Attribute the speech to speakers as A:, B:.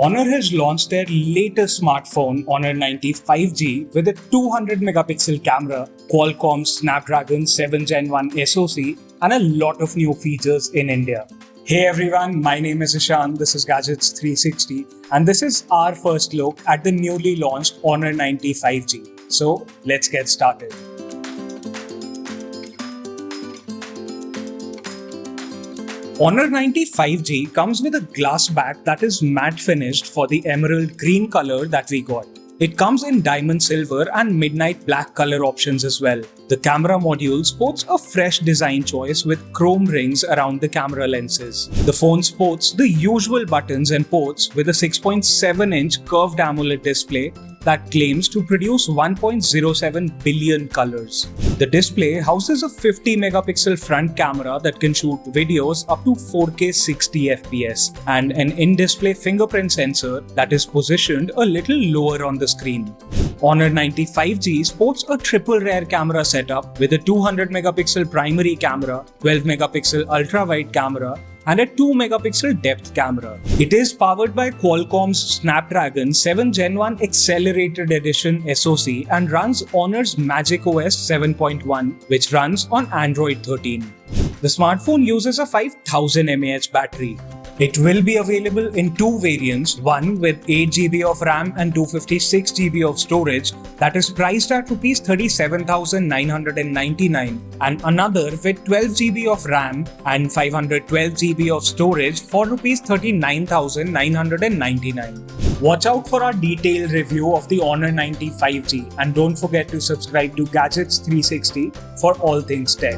A: Honor has launched their latest smartphone, Honor 90 5G, with a 200 megapixel camera, Qualcomm Snapdragon 7 Gen 1 SoC, and a lot of new features in India. Hey everyone, my name is Ishan, this is Gadgets 360, and this is our first look at the newly launched Honor 90 5G. So let's get started. Honor 90 5G comes with a glass back that is matte finished for the emerald green color that we got. It comes in diamond silver and midnight black color options as well. The camera module sports a fresh design choice with chrome rings around the camera lenses. The phone sports the usual buttons and ports with a 6.7-inch curved AMOLED display that claims to produce 1.07 billion colors. The display houses a 50 megapixel front camera that can shoot videos up to 4K 60 FPS and an in-display fingerprint sensor that is positioned a little lower on the screen. Honor 90 5G sports a triple rear camera setup with a 200 megapixel primary camera, 12 megapixel ultra-wide camera, and a 2 megapixel depth camera. It is powered by Qualcomm's Snapdragon 7 Gen 1 Accelerated Edition SoC and runs Honor's macOS 7.1, which runs on Android 13. The smartphone uses a 5000 mAh battery. It will be available in two variants, one with 8GB of RAM and 256GB of storage that is priced at Rs 37,999 and another with 12GB of RAM and 512GB of storage for Rs 39,999. Watch out for our detailed review of the Honor 90 5G and don't forget to subscribe to Gadgets 360 for all things tech.